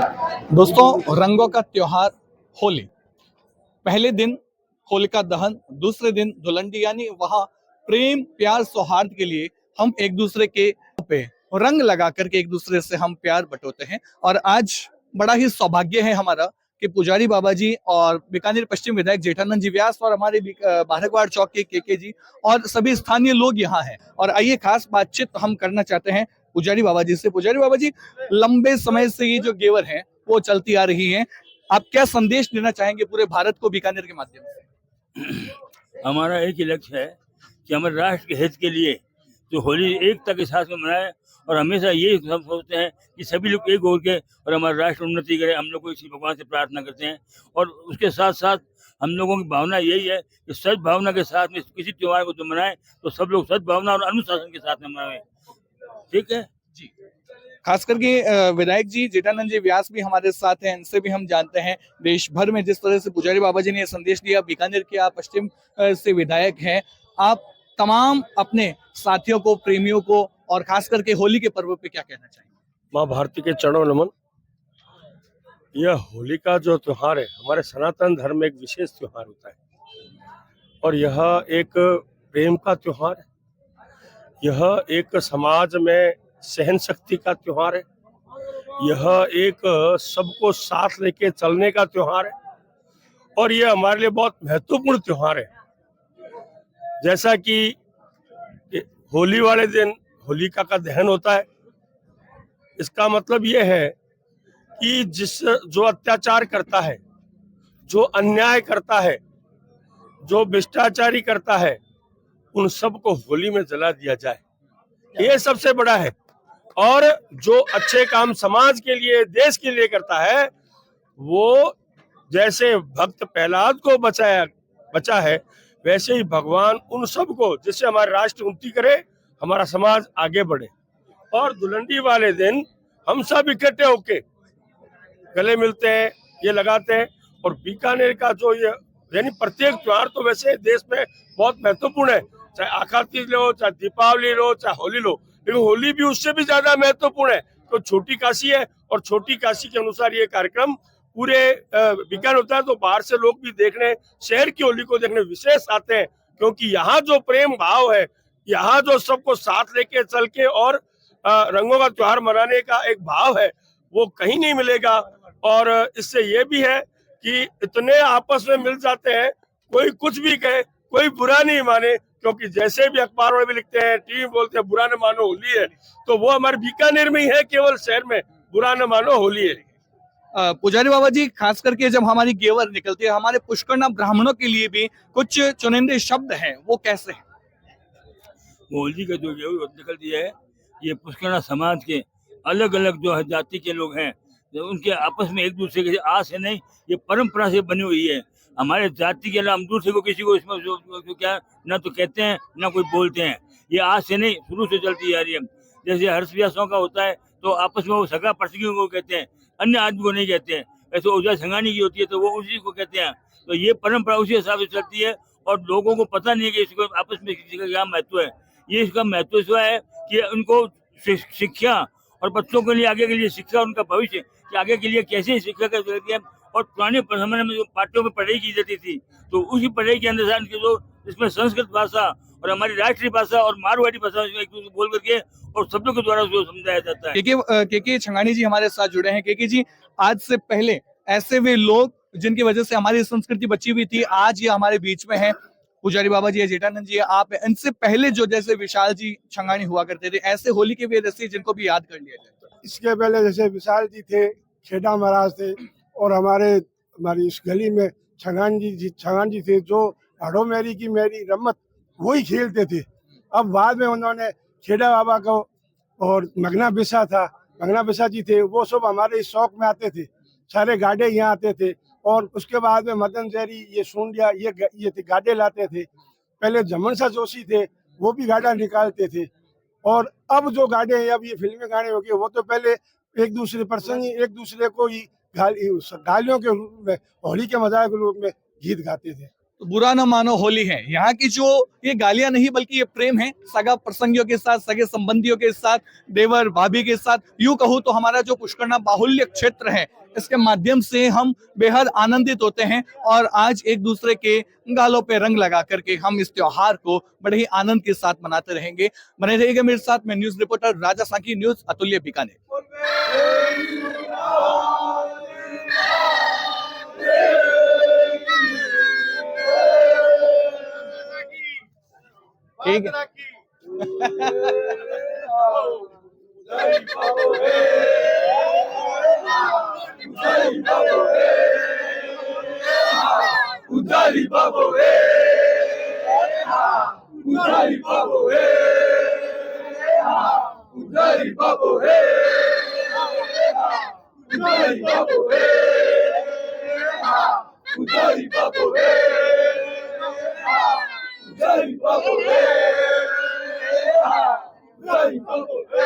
दोस्तों, रंगों का त्योहार होली। पहले दिन होलिका दहन, दूसरे दिन धुलंडी, यानी वहां प्रेम प्यार सौहार्द के लिए हम एक दूसरे के पे रंग लगा करके एक दूसरे से हम प्यार बटोते हैं। और आज बड़ा ही सौभाग्य है हमारा कि पुजारी बाबा जी और बीकानेर पश्चिम विधायक जेठानंद जी व्यास और हमारे बारहगवाड़ चौक के जी और सभी स्थानीय लोग यहाँ हैं। और आइए खास बातचीत हम करना चाहते हैं पुजारी बाबा जी से। पुजारी बाबा जी, लंबे समय से ये जो गेवर है वो चलती आ रही है, आप क्या संदेश देना चाहेंगे पूरे भारत को बीकानेर के माध्यम से? हमारा एक ही लक्ष्य है कि हमारे राष्ट्र के हित के लिए जो होली एकता के साथ में मनाए, और हमेशा ये हम सोचते हैं कि सभी लोग एक होकर के और हमारा राष्ट्र उन्नति करे। हम लोग को इसी भगवान से प्रार्थना करते हैं, और उसके साथ साथ हम लोगों की भावना यही है कि सद्भावना के साथ में किसी त्योहार को जो मनाए तो सब लोग सद्भावना और अनुशासन के साथ में मनाए। ठीक है जी। खास करके विधायक जी जेठानंद जी व्यास भी हमारे साथ हैं, इनसे भी हम जानते हैं देश भर में जिस तरह से पुजारी बाबा जी ने यह संदेश दिया। बीकानेर के आप पश्चिम से विधायक हैं, आप तमाम अपने साथियों को, प्रेमियों को और खास करके होली के पर्व पे क्या कहना चाहेंगे? माँ भारती के चरणों नमन। यह होली का जो त्योहार है हमारे सनातन धर्म में एक विशेष त्योहार होता है, और यह एक प्रेम का त्योहार है। यह एक समाज में सहन शक्ति का त्योहार है। यह एक सबको साथ लेके चलने का त्योहार है, और यह हमारे लिए बहुत महत्वपूर्ण त्योहार है। जैसा कि होली वाले दिन होलिका का दहन होता है, इसका मतलब यह है कि जो अत्याचार करता है, जो अन्याय करता है, जो भ्रष्टाचारी करता है, उन सबको होली में जला दिया जाए, ये सबसे बड़ा है। और जो अच्छे काम समाज के लिए, देश के लिए करता है, वो जैसे भक्त प्रहलाद को बचा है, वैसे ही भगवान उन सबको, जिससे हमारा राष्ट्र उन्नति करे, हमारा समाज आगे बढ़े। और धुलंडी वाले दिन हम सब इकट्ठे होके गले मिलते हैं, ये लगाते हैं। और बीकानेर का जो ये यानी प्रत्येक त्योहार तो वैसे देश में बहुत महत्वपूर्ण है, चाहे आखा तीज लो, चाहे दीपावली लो, चाहे होली लो, लेकिन होली भी उससे भी ज्यादा महत्वपूर्ण है। तो छोटी काशी है, और छोटी काशी के अनुसार ये कार्यक्रम पूरे बीकानेर होता है। तो बाहर से लोग भी देखने, शहर की होली को देखने विशेष आते हैं, क्योंकि यहाँ जो प्रेम भाव है, यहाँ जो सबको साथ लेके चल के और रंगों का त्योहार मनाने का एक भाव है, वो कहीं नहीं मिलेगा। और इससे ये भी है कि इतने आपस में मिल जाते हैं, कोई कुछ भी कहे, कोई बुरा नहीं माने, क्योंकि जैसे भी अखबार में भी लिखते हैं, टीवी बोलते हैं, बुरा न मानो होली है, तो वो हमारे बीकानेर में ही है, केवल शहर में बुरा न मानो होली है। पुजारी बाबा जी, खास करके जब हमारी गेवर निकलती है, हमारे पुष्करना ब्राह्मणों के लिए भी कुछ चुनिंदे शब्द हैं, वो कैसे हैं? होली का जो गेहूं निकलती है, ये पुष्करना समाज के अलग अलग जो है जाति के लोग हैं, जो उनके आपस में एक दूसरे के आस है नहीं, ये परंपरा से बनी हुई है। हमारे जाति के अलावा हम दूसरे को किसी को इसमें जो क्या ना तो कहते हैं ना कोई बोलते हैं, ये आज से नहीं शुरू से चलती आ रही है। जैसे हर्ष व्यासों का होता है तो आपस में वो सगा पड़ोसियों को कहते हैं, अन्य आदमी को नहीं कहते हैं। ऐसे ओझा संगानी की होती है तो वो उसी को कहते हैं। तो ये परंपरा उसी हिसाब से चलती है, और लोगों को पता नहीं है कि इसको आपस में किसी का क्या महत्व है। ये इसका महत्व इस है कि उनको शिक्षा, और बच्चों के लिए आगे के लिए शिक्षा, उनका भविष्य कि आगे के लिए कैसे शिक्षा कर सकती है। और पुराने जमाने में जो पाठ्यों में पढ़ाई की जाती थी, तो उसी पढ़ाई के अनुसार जो इसमें संस्कृत भाषा और हमारी राष्ट्रीय भाषा और मारवाड़ी भाषा एक दूसरे बोल करके और शब्दों के द्वारा उसको समझाया जाता है। के छंगानी जी हमारे साथ जुड़े हैं। के जी, आज से पहले ऐसे वे लोग जिनकी वजह से हमारी संस्कृति बची हुई थी, आज ये हमारे बीच में है। पुजारी बाबा जी, जेठानंद जी, आप इनसे पहले जो जैसे विशाल जी छंगानी हुआ करते थे, ऐसे होली के वे रसी जिनको भी याद कर लिया जाए। इसके पहले जैसे विशाल जी थे, खेड़ा महाराज थे, और हमारी इस गली में छंगान जी थे, जो हड़ो मेरी की मेरी रमत वही खेलते थे। अब बाद में उन्होंने खेड़ा बाबा को और मगना बिसा जी थे, वो सब हमारे इस शौक में आते थे, सारे गाड़े यहाँ आते थे। और उसके बाद में मदन जहरी, ये सूंडिया, ये गाड़े लाते थे। पहले जमन शाह जोशी थे, वो भी गाड़ा निकालते थे। और अब जो गाड़े हैं, अब ये फिल्मी गाने हो गए, वो तो पहले एक दूसरे प्रसंग एक दूसरे को ही गालियों के रूप में, होली के मजाक के रूप में गीत गाते थे। तो बुरा न मानो होली है। यहाँ की जो ये गालियां नहीं बल्कि ये प्रेम है, सगा प्रसंगियों के साथ, सगे संबंधियों के साथ, देवर भाभी के साथ। यूं कहूं तो हमारा जो पुष्करना बाहुल्य क्षेत्र है, इसके माध्यम से हम बेहद आनंदित होते हैं और आज एक दूसरे के गालों पे रंग लगा करके हम इस त्योहार को बड़े ही आनंद के साथ मनाते रहेंगे। बने रहिएगा मेरे साथ। मैं न्यूज रिपोर्टर राजा सांकी, न्यूज अतुल्य बीकानेर। ठीक है। Udali babo Udali babo Udali babo Udali babo Udali babo Udali babo